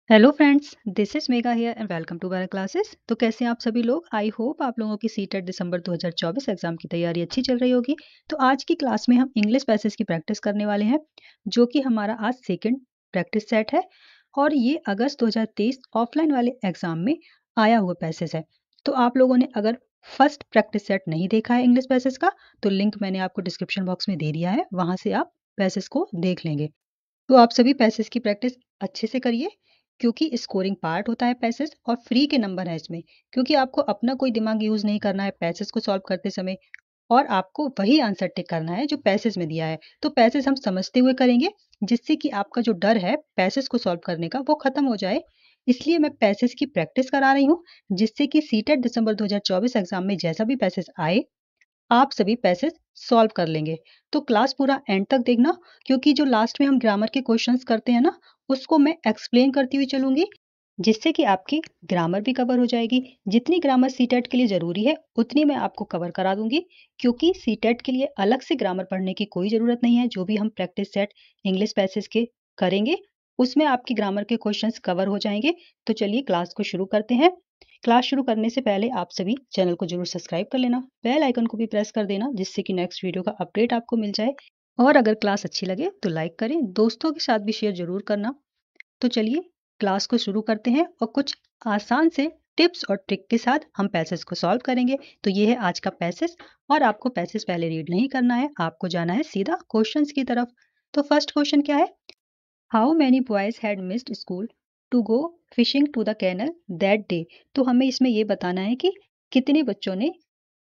Hello friends, this is Megha here and welcome to my classes. तो कैसे हैं आप सभी लोग? आई होप आप लोगों की सीटेट दिसंबर 2024 एग्जाम की तैयारी अच्छी चल रही होगी। तो आज की क्लास में हम इंग्लिश पैसेज की प्रैक्टिस करने वाले हैं, जो कि हमारा आज सेकंड प्रैक्टिस सेट है और ये अगस्त 2023 ऑफलाइन वाले एग्जाम में आया हुआ पैसेज है। तो आप लोगों ने अगर फर्स्ट प्रैक्टिस सेट नहीं देखा है इंग्लिश पैसेज का, तो लिंक मैंने आपको डिस्क्रिप्शन बॉक्स में दे दिया है, वहां से आप पैसेज को देख लेंगे। तो आप सभी पैसेज की प्रैक्टिस अच्छे से करिए, क्योंकि स्कोरिंग पार्ट होता है पैसेज और फ्री के नंबर है इसमें। क्योंकि आपको अपना कोई दिमाग यूज नहीं करना है पैसेज को सॉल्व करते समय, और आपको वही आंसर टिक करना है जो पैसेज में दिया है। तो पैसेज हम समझते हुए करेंगे, जिससे कि आपका जो डर है पैसेज को सॉल्व करने का वो खत्म हो जाए। इसलिए मैं पैसेज की प्रैक्टिस करा रही हूँ, जिससे कि सीटेट दिसंबर 2024 एग्जाम में जैसा भी पैसेज आए, आप सभी पैसेज सॉल्व कर लेंगे। तो क्लास पूरा एंड तक देखना, क्योंकि जो लास्ट में हम ग्रामर के क्वेश्चंस करते हैं ना, उसको मैं एक्सप्लेन करती हुई चलूंगी, जिससे कि आपकी ग्रामर भी कवर हो जाएगी। जितनी ग्रामर सीटेट के लिए जरूरी है उतनी मैं आपको कवर करा दूंगी, क्योंकि सीटेट के लिए अलग से ग्रामर पढ़ने की कोई जरूरत नहीं है। जो भी हम प्रैक्टिस सेट इंग्लिश पैसेज के करेंगे, उसमें आपकी ग्रामर के क्वेश्चंस कवर हो जाएंगे। तो चलिए क्लास को शुरू करते हैं। क्लास शुरू करने से पहले आप सभी चैनल को जरूर सब्सक्राइब कर लेना, बेल आइकन को भी प्रेस कर देना, जिससे कि नेक्स्ट वीडियो का अपडेट आपको मिल जाए। और अगर क्लास अच्छी लगे तो लाइक करें, दोस्तों के साथ भी शेयर जरूर करना। तो चलिए क्लास को शुरू करते हैं और कुछ आसान से टिप्स और ट्रिक के साथ हम पैसेज को सॉल्व करेंगे। तो ये है आज का पैसेज, और आपको पैसेज पहले रीड नहीं करना है, आपको जाना है सीधा क्वेश्चंस की तरफ। तो फर्स्ट क्वेश्चन क्या है? How many boys had missed school to go fishing to the canal that day. तो हमें इसमें ये बताना है कि कितने बच्चों ने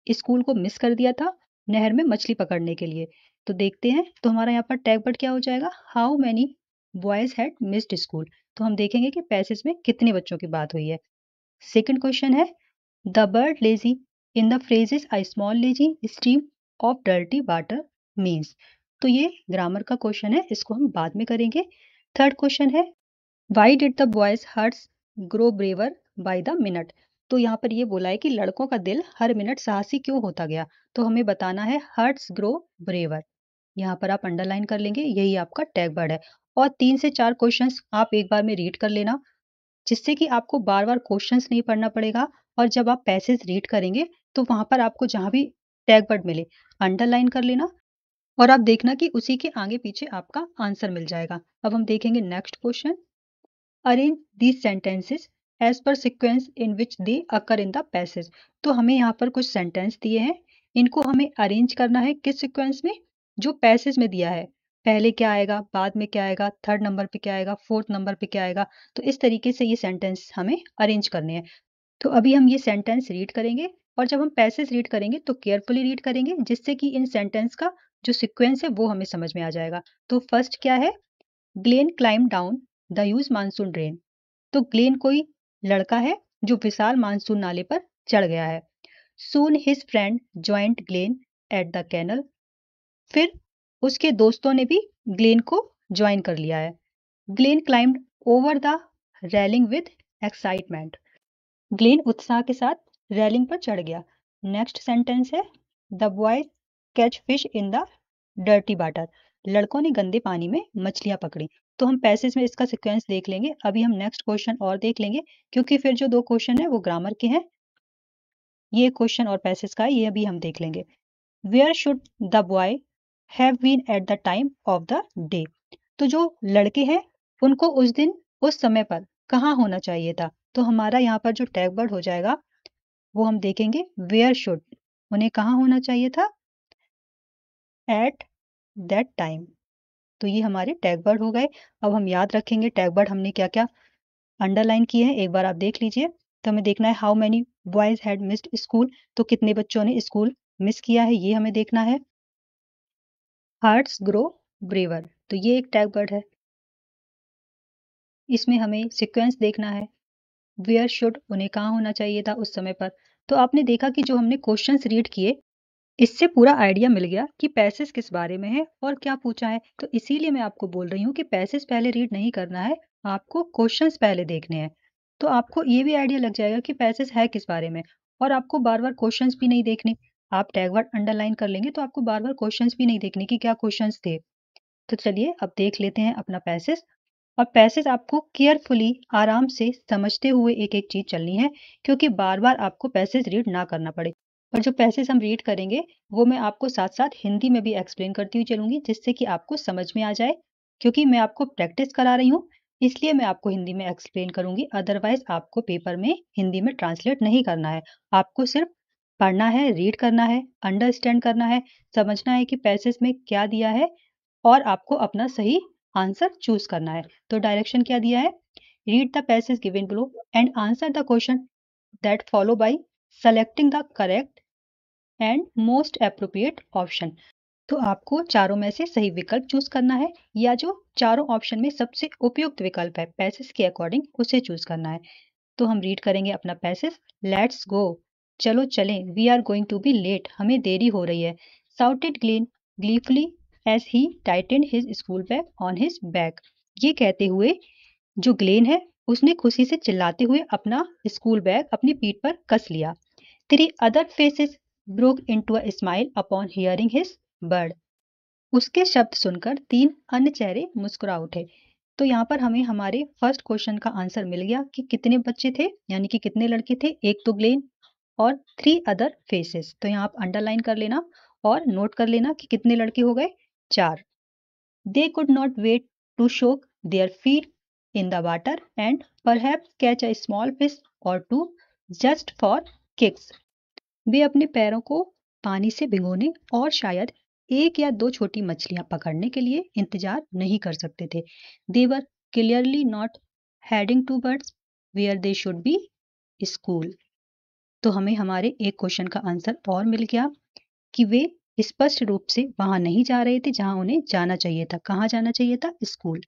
स्कूल को मिस कर दिया था नहर में मछली पकड़ने के लिए। तो देखते हैं। तो हमारा यहाँ पर टैग वर्ड क्या हो जाएगा? How many boys had missed school. तो हम देखेंगे कि पैसेज में कितने बच्चों की बात हुई है। सेकंड क्वेश्चन है, the bird lazy in the phrases a small lazy stream of dirty water means. तो ये ग्रामर का क्वेश्चन है, इसको हम बाद में करेंगे। थर्ड क्वेश्चन है, why did the boys hearts grow braver by the minute. तो यहाँ पर ये बोला है कि लड़कों का दिल हर मिनट साहसी क्यों होता गया। तो हमें बताना है हार्ट्स ग्रो ब्रेवर। यहाँ पर आप अंडरलाइन कर लेंगे, यही आपका टैग वर्ड है। और 3 से 4 क्वेश्चंस आप एक बार में रीड कर लेना, जिससे कि आपको बार बार क्वेश्चंस नहीं पढ़ना पड़ेगा। और जब आप पैसेज रीड करेंगे, तो वहां पर आपको जहां भी टैग वर्ड मिले अंडरलाइन कर लेना, और आप देखना कि उसी के आगे पीछे आपका आंसर मिल जाएगा। अब हम देखेंगे next question. Arrange these sentences as per sequence in which they occur in the passage. तो हमें यहाँ पर कुछ सेंटेंस दिए हैं, इनको हमें अरेंज करना है किस सीक्वेंस में? जो पैसेज में दिया है। पहले क्या आएगा, बाद में क्या आएगा, थर्ड नंबर पे क्या आएगा, फोर्थ नंबर पे क्या आएगा। तो इस तरीके से ये सेंटेंस हमें अरेंज करने हैं। तो अभी हम ये सेंटेंस रीड करेंगे, और जब हम पैसेज रीड करेंगे तो केयरफुली रीड करेंगे, जिससे कि इन सेंटेंस का जो सीक्वेंस है वो हमें समझ में आ जाएगा। तो फर्स्ट क्या है? Glenn climb down the huge monsoon drain. तो ग्लेन कोई लड़का है जो विशाल मानसून नाले पर चढ़ गया है। Soon his friend joined Glen at the canal. फिर उसके दोस्तों ने भी ग्लेन को ज्वाइन कर लिया है। Glenn climbed over the railing with excitement. Glenn उत्साह के साथ रेलिंग पर चढ़ गया। नेक्स्ट सेंटेंस है, the boys catch fish in the dirty water. लड़कों ने गंदे पानी में मछलियां पकड़ी। तो हम पैसेज में इसका सीक्वेंस देख लेंगे। अभी हम नेक्स्ट क्वेश्चन और देख लेंगे, क्योंकि फिर जो 2 क्वेश्चन है वो ग्रामर के हैं। ये क्वेश्चन और पैसेज का है, ये अभी हम देख लेंगे। Where should the boy have been at the time of the day. तो जो लड़के हैं उनको उस दिन उस समय पर कहाँ होना चाहिए था। तो हमारा यहाँ पर जो टैग वर्ड हो जाएगा वो हम देखेंगे, वेयर शुड, उन्हें कहाँ होना चाहिए था? Eight that time. तो ये हमारे टैग वर्ड हो गए। अब हम याद रखेंगे टैग वर्ड हमने क्या क्या अंडरलाइन किए हैं, एक बार आप देख लीजिए। तो हमें देखना है how many boys had missed school. तो कितने बच्चों ने स्कूल मिस किया है, ये हमें देखना है। हार्ट्स ग्रो ब्रेवर, तो ये एक टैग वर्ड है। इसमें हमें सीक्वेंस देखना है। वेयर शुड, उन्हें कहाँ होना चाहिए था उस समय पर। तो आपने देखा कि जो हमने क्वेश्चंस रीड किए, इससे पूरा आइडिया मिल गया कि पैसेज किस बारे में है और क्या पूछा है। तो इसीलिए मैं आपको बोल रही हूँ कि पैसेज पहले रीड नहीं करना है, आपको क्वेश्चंस पहले देखने हैं। तो आपको ये भी आइडिया लग जाएगा कि पैसेज है किस बारे में, और आपको बार बार क्वेश्चंस भी नहीं देखने। आप टैग वर्ड अंडरलाइन कर लेंगे तो आपको बार बार क्वेश्चंस भी नहीं देखने कि क्या क्वेश्चंस थे। तो चलिए अब देख लेते हैं अपना पैसेज। और पैसेज आपको केयरफुली आराम से समझते हुए एक एक चीज चलनी है, क्योंकि बार बार आपको पैसेज रीड ना करना पड़े। और जो पैसेज हम रीड करेंगे वो मैं आपको साथ साथ हिंदी में भी एक्सप्लेन करती हुई चलूंगी, जिससे कि आपको समझ में आ जाए। क्योंकि मैं आपको प्रैक्टिस करा रही हूँ, इसलिए मैं आपको हिंदी में एक्सप्लेन करूंगी, अदरवाइज आपको पेपर में हिंदी में ट्रांसलेट नहीं करना है। आपको सिर्फ पढ़ना है, रीड करना है, अंडरस्टैंड करना है, समझना है कि पैसेज में क्या दिया है, और आपको अपना सही आंसर चूज करना है। तो डायरेक्शन क्या दिया है? Read the passage given below and answer the question that follow by selecting the correct and most appropriate option. तो आपको चारों में से सही विकल्प चूज करना है, या जो चारों ऑप्शन में सबसे उपयुक्त विकल्प है पैसेज के अकॉर्डिंग उसे चूज करना है। तो हम रीड करेंगे अपना पैसेज। लेट्स गो, चलो चलें, we are going to be late, हमें देरी हो रही है। Shouted Glen gleefully as he tightened his school bag on his back. ये कहते हुए जो ग्लेन है उसने खुशी से चिल्लाते हुए अपना स्कूल बैग अपनी पीठ पर कस लिया। Three other faces broke into a smile upon hearing his word. उसके शब्द सुनकर तीन अन्य चेहरे मुस्कुरा उठे। तो यहाँ पर हमें हमारे फर्स्ट क्वेश्चन का आंसर मिल गया कि कितने बच्चे थे, यानी कि कितने लड़के थे। एक तो ग्लेन और थ्री अदर फेसेस। तो यहाँ आप अंडरलाइन कर लेना और नोट कर लेना कि कितने लड़के हो गए, 4। They could not wait to soak their feet in the water and perhaps catch a small fish or two just for kicks. वे अपने पैरों को पानी से भिगोने और शायद एक या दो छोटी मछलियां पकड़ने के लिए इंतजार नहीं कर सकते थे। They were clearly not heading towards where they should be, school. तो हमें हमारे एक क्वेश्चन का आंसर और मिल गया कि वे स्पष्ट रूप से वहां नहीं जा रहे थे जहां उन्हें जाना चाहिए था। कहाँ जाना चाहिए था? School.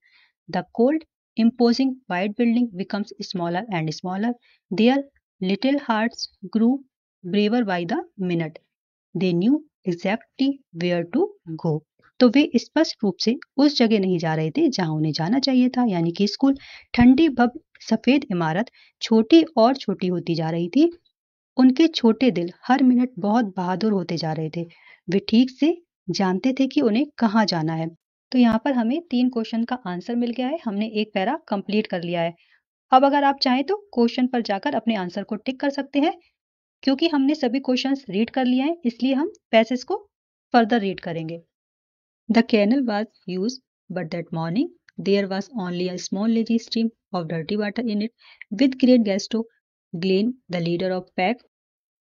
The cold imposing white building becomes smaller and smaller. Their little hearts grew braver by the minute. They knew exactly where to go. तो वे स्पष्ट रूप से उस जगह नहीं जा रहे थे जहां उन्हें जाना चाहिए था, यानी कि स्कूल। ठंडी भव्य सफेद इमारत छोटी और छोटी होती जा रही थी। उनके छोटे दिल हर मिनट बहुत बहादुर होते जा रहे थे। वे ठीक से जानते थे कि उन्हें कहाँ जाना है। तो यहाँ पर हमें 3 क्वेश्चन का आंसर मिल गया है। हमने एक पैरा कंप्लीट कर लिया है। अब अगर आप चाहें तो क्वेश्चन पर जाकर अपने आंसर को टिक कर सकते हैं। क्योंकि हमने सभी क्वेश्चंस रीड कर लिए हैं, इसलिए हम पैसेज को फर्दर रीड करेंगे। The canal was used, but that morning there was only a small lazy stream of dirty water in it. With great gusto, Glenn, the leader of pack,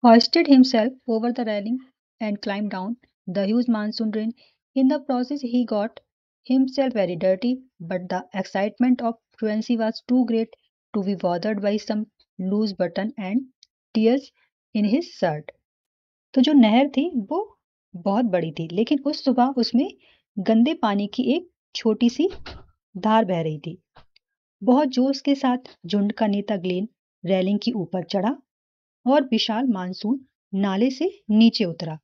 hoisted himself over the railing and climbed down the huge monsoon drain. In the process, he got himself very dirty, but the excitement of truancy was too great to be bothered by some loose button and tears in his shirt. तो जो नहर थी वो बहुत बड़ी थी, लेकिन उस सुबह उसमें गंदे पानी की एक छोटी सी धार बह रही थी। बहुत जोश के साथ झुंड का नेता ग्लेन रेलिंग की ऊपर चढ़ा और विशाल मानसून नाले से नीचे उतरा।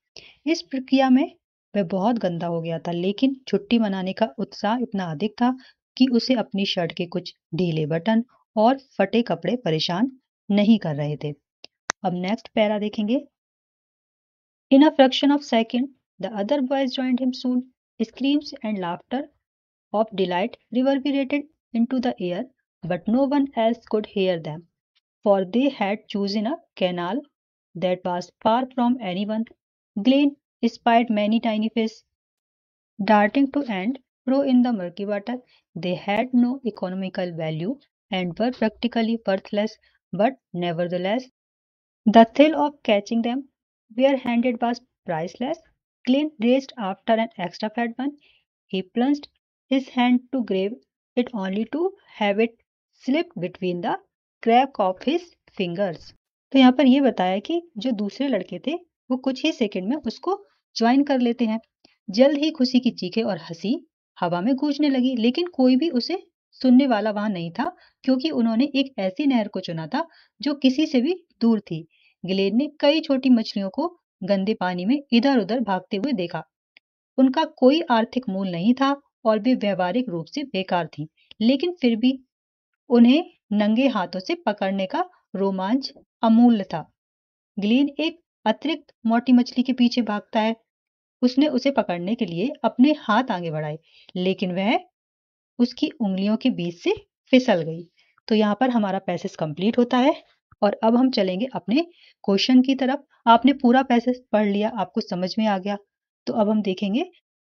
इस प्रक्रिया में वह बहुत गंदा हो गया था, लेकिन छुट्टी मनाने का उत्साह इतना अधिक था कि उसे अपनी शर्ट के कुछ ढीले बटन और फटे कपड़े परेशान नहीं कर रहे थे। अब नेक्स्ट पैरा देखेंगे। In a fraction of a second, the other boys joined him soon. Screams and laughter of delight reverberated into the air, but no one else could hear them, for they had chosen a canal that was far from anyone. Glen spied many tiny fish darting to and fro in the murky water. They had no economical value and were practically worthless, but nevertheless, the thrill of catching them bare-handed was priceless. Clint raced after an extra fat one. He plunged his hand to grab it only to have it slip between the crack of his fingers. तो यहाँ पर ये बताया कि जो दूसरे लड़के थे वो कुछ ही सेकंड में उसको ज्वाइन कर लेते हैं। जल्द ही खुशी की चीखें और हंसी हवा में गूंजने लगी, लेकिन कोई भी उसे सुनने वाला वहां नहीं था, क्योंकि उन्होंने एक ऐसी नहर को चुना था जो किसी से भी दूर थी। गिलेन ने कई छोटी मछलियों को गंदे पानी में इधर उधर भागते हुए देखा। उनका कोई आर्थिक मूल नहीं था और वे व्यवहारिक रूप से बेकार थी, लेकिन फिर भी उन्हें नंगे हाथों से पकड़ने का रोमांच अमूल्य था। ग्लीन एक अतिरिक्त मोटी मछली के पीछे भागता है। उसने उसे पकड़ने के लिए अपने हाथ आगे बढ़ाए, लेकिन वह उसकी उंगलियों के बीच से फिसल गई। तो यहाँ पर हमारा पैसेज कंप्लीट होता है और अब हम चलेंगे अपने क्वेश्चन की तरफ। आपने पूरा पैसेज पढ़ लिया, आपको समझ में आ गया। तो अब हम देखेंगे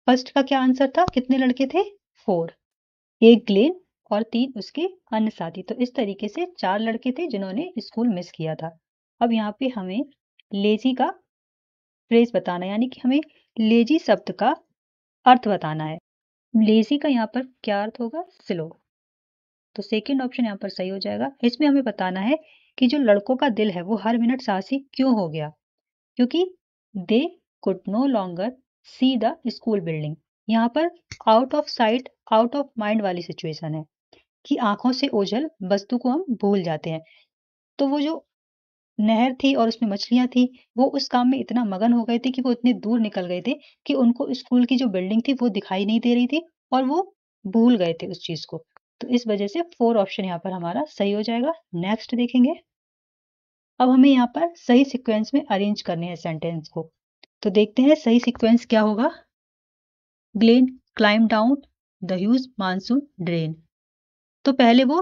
फर्स्ट का क्या आंसर था, कितने लड़के थे, 4, एक ग्लेन और 3 उसके अन्य साथी। तो इस तरीके से 4 लड़के थे जिन्होंने स्कूल मिस किया था। अब यहाँ पे हमें लेजी का फ्रेज बताना है, यानी कि हमें लेजी शब्द का अर्थ बताना है। लेजी का यहाँ पर क्या अर्थ होगा, स्लो। तो सेकंड ऑप्शन यहाँ पर सही हो जाएगा। इसमें हमें बताना है कि जो लड़कों का दिल है वो हर मिनट साहसी क्यों हो गया, क्योंकि they could no longer see the school building. यहाँ पर out of sight out of mind वाली सिचुएशन है कि आंखों से ओझल वस्तु को हम भूल जाते हैं। तो वो जो नहर थी और उसमें मछलियां थी, वो उस काम में इतना मगन हो गए थे कि वो इतने दूर निकल गए थे कि उनको स्कूल की जो बिल्डिंग थी वो दिखाई नहीं दे रही थी और वो भूल गए थे उस चीज को। तो इस वजह से 4 ऑप्शन यहाँ पर हमारा सही हो जाएगा। नेक्स्ट देखेंगे। अब हमें यहाँ पर सही सीक्वेंस में अरेंज करने हैं सेंटेंस को। तो देखते हैं सही सीक्वेंस क्या होगा। Glenn climb down the huge monsoon drain. तो पहले वो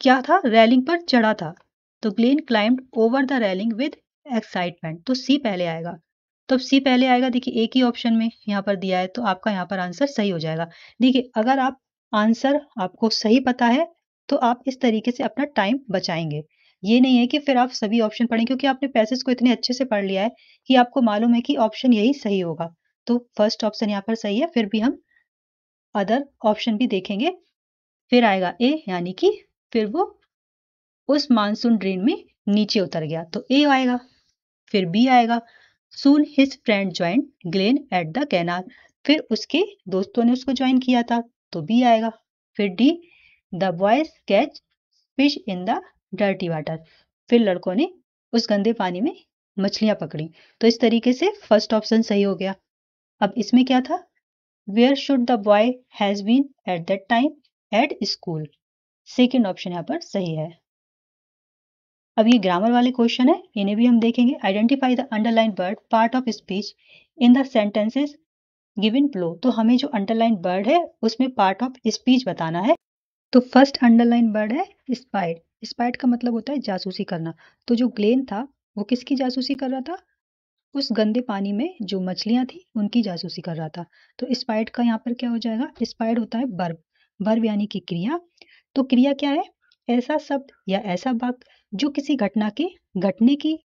क्या था, रेलिंग पर चढ़ा था। तो Glenn climbed over the railing with excitement. तो सी पहले आएगा। तो अब सी पहले आएगा, देखिए एक ही ऑप्शन में यहाँ पर दिया है, तो आपका यहाँ पर आंसर सही हो जाएगा। देखिए अगर आप आंसर आपको सही पता है तो आप इस तरीके से अपना टाइम बचाएंगे। ये नहीं है कि फिर आप सभी ऑप्शन पढ़ें, क्योंकि आपने पैसेज को इतने अच्छे से पढ़ लिया है कि आपको मालूम है कि ऑप्शन यही सही होगा। तो फर्स्ट ऑप्शन यहाँ पर सही है, फिर भी हम अदर ऑप्शन भी देखेंगे। फिर आएगा ए, यानी कि फिर वो उस मानसून ड्रेन में नीचे उतर गया, तो ए आएगा। फिर बी आएगा, soon his friend join Glen at the canal. फिर उसके दोस्तों ने उसको ज्वाइन किया था, तो बी आएगा। फिर D, the boys catch fish in the dirty water. फिर लड़कों ने उस गंदे पानी में मछलियां पकड़ी। तो इस तरीके से फर्स्ट ऑप्शन सही हो गया। अब इसमें क्या था, where should the boy has been at that time, at school. Second option यहाँ पर सही है। अब ये ग्रामर वाले क्वेश्चन है, इन्हें भी हम देखेंगे। Identify the underline word part of speech in the sentences given below. तो हमें जो अंडरलाइन वर्ड है उसमें पार्ट ऑफ स्पीच बताना है। तो फर्स्ट अंडरलाइन वर्ड है स्पाइड। स्पाइड का मतलब होता है जासूसी करना। तो जो ग्लेन था वो किसकी जासूसी कर रहा था, उस गंदे पानी में जो मछलियां थी उनकी जासूसी कर रहा था। तो स्पाइड का यहाँ पर क्या हो जाएगा, स्पाइड होता है वर्ब। वर्ब यानी कि क्रिया। तो क्रिया क्या है, ऐसा शब्द या ऐसा वाक्य जो किसी घटना के घटने की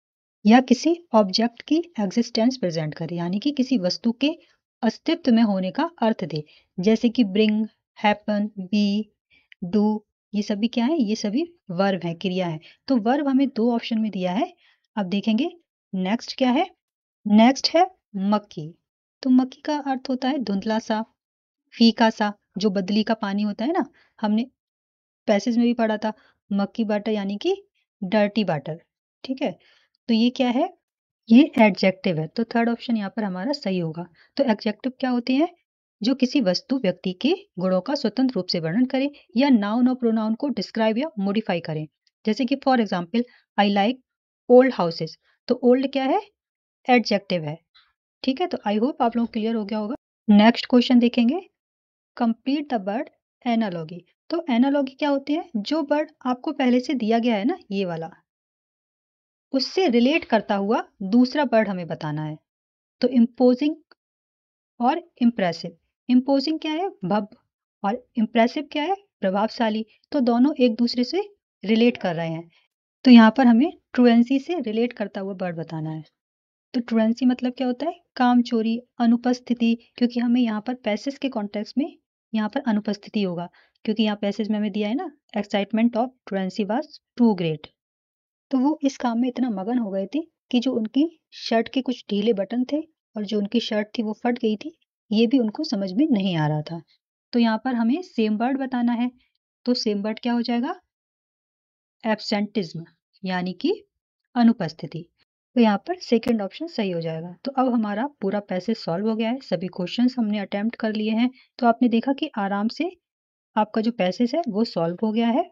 या किसी ऑब्जेक्ट की एग्जिस्टेंस प्रेजेंट करे, यानी कि किसी वस्तु के अस्तित्व में होने का अर्थ दे। जैसे कि ब्रिंग, हैपन, बी, डू, ये सभी क्या है, ये सभी वर्ब है, क्रिया है। तो वर्ब हमें 2 ऑप्शन में दिया है। अब देखेंगे नेक्स्ट क्या है। नेक्स्ट है मक्की। तो मक्की का अर्थ होता है धुंधला सा, फीका सा, जो बदली का पानी होता है ना, हमने पैसेज में भी पढ़ा था। मक्की वाटर यानी कि डर्टी वाटर। ठीक है, तो ये क्या है, ये एडजेक्टिव है। तो थर्ड ऑप्शन यहाँ पर हमारा सही होगा। तो एडजेक्टिव क्या होते हैं, जो किसी वस्तु व्यक्ति के गुणों का स्वतंत्र रूप से वर्णन करें या नाउन और प्रोनाउन को डिस्क्राइब या मॉडिफाई करें। जैसे कि for example I like old houses. तो ओल्ड क्या है, एडजेक्टिव है। ठीक है, तो आई होप आप लोग क्लियर हो गया होगा। नेक्स्ट क्वेश्चन देखेंगे, कंप्लीट द वर्ड एनालॉगी। तो एनालॉगी क्या होती है, जो वर्ड आपको पहले से दिया गया है ना, ये वाला, उससे रिलेट करता हुआ दूसरा वर्ड हमें बताना है। तो इम्पोजिंग और इम्प्रेसिव। इम्पोजिंग क्या है, भव्य, और इम्प्रेसिव क्या है, प्रभावशाली। तो दोनों एक दूसरे से रिलेट कर रहे हैं। तो यहाँ पर हमें ट्रुएंसी से रिलेट करता हुआ वर्ड बताना है। तो ट्रुएंसी मतलब क्या होता है, काम चोरी, अनुपस्थिति। क्योंकि हमें यहाँ पर पैसेज के कॉन्टेक्स्ट में यहाँ पर अनुपस्थिति होगा, क्योंकि यहाँ पैसेज में हमें दिया है ना, excitement of truancy was too great. तो वो इस काम में इतना मगन हो गए थे कि जो उनकी शर्ट के कुछ ढीले बटन थे और जो उनकी शर्ट थी वो फट गई थी, ये भी उनको समझ में नहीं आ रहा था। तो यहाँ पर हमें सेम वर्ड बताना है। तो सेम वर्ड क्या हो जाएगा, एब्सेंटिज्म, यानी कि अनुपस्थिति। तो यहाँ पर सेकंड ऑप्शन सही हो जाएगा। तो अब हमारा पूरा पैसेज सॉल्व हो गया है, सभी क्वेश्चंस हमने अटेम्प्ट कर लिए हैं। तो आपने देखा कि आराम से आपका जो पैसेज है वो सॉल्व हो गया है,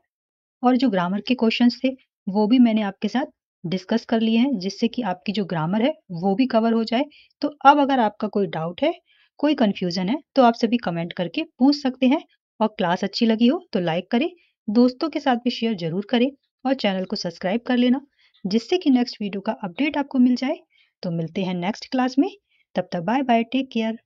और जो ग्रामर के क्वेश्चंस थे वो भी मैंने आपके साथ डिस्कस कर लिए हैं, जिससे कि आपकी जो ग्रामर है वो भी कवर हो जाए। तो अब अगर आपका कोई डाउट है, कोई कंफ्यूजन है, तो आप सभी कमेंट करके पूछ सकते हैं। और क्लास अच्छी लगी हो तो लाइक करें, दोस्तों के साथ भी शेयर जरूर करें और चैनल को सब्सक्राइब कर लेना, जिससे कि नेक्स्ट वीडियो का अपडेट आपको मिल जाए। तो मिलते हैं नेक्स्ट क्लास में, तब तक बाय बाय, टेक केयर।